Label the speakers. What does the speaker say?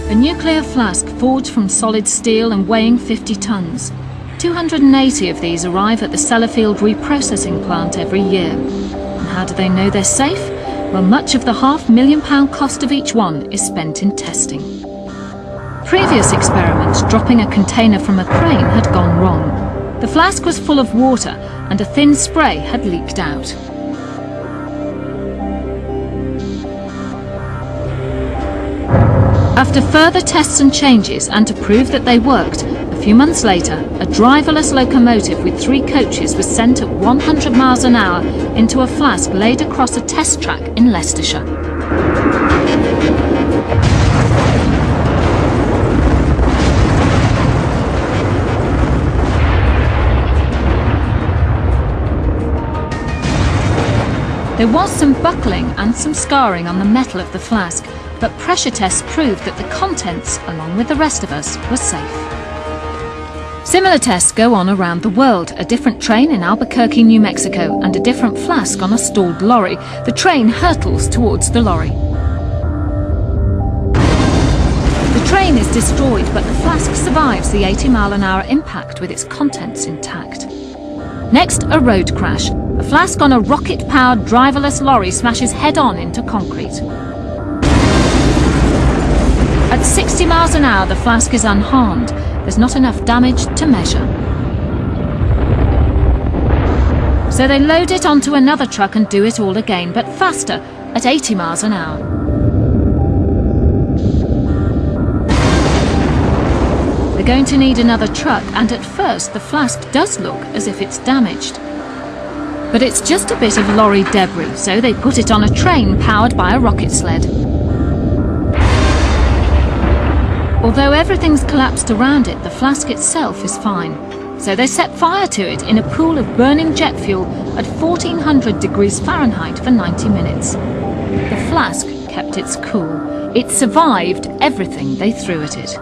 Speaker 1: A nuclear flask forged from solid steel and weighing 50 tons. 280 of these arrive at the Sellafield reprocessing plant every year. And how do they know they're safe? Well, much of the £500,000 cost of each one is spent in testing. Previous experiments dropping a container from a crane had gone wrong. The flask was full of water and a thin spray had leaked out. After further tests and changes, and to prove that they worked, a few months later, a driverless locomotive with 3 coaches was sent at 100 miles an hour into a flask laid across a test track in Leicestershire. There was some buckling and some scarring on the metal of the flask, but pressure tests proved that the contents, along with the rest of us, were safe. Similar tests go on around the world. A different train in Albuquerque, New Mexico, and a different flask on a stalled lorry. The train hurtles towards the lorry. The train is destroyed, but the flask survives the 80-mile-an-hour impact with its contents intact. Next, a road crash. A flask on a rocket-powered driverless lorry smashes head-on into concrete. At 60 miles an hour, the flask is unharmed. There's not enough damage to measure. So they load it onto another truck and do it all again, but faster, at 80 miles an hour. They're going to need another truck, and at first the flask does look as if it's damaged. But it's just a bit of lorry debris, so they put it on a train powered by a rocket sled. Although everything's collapsed around it, the flask itself is fine. So they set fire to it in a pool of burning jet fuel at 1400 degrees Fahrenheit for 90 minutes. The flask kept its cool. It survived everything they threw at it.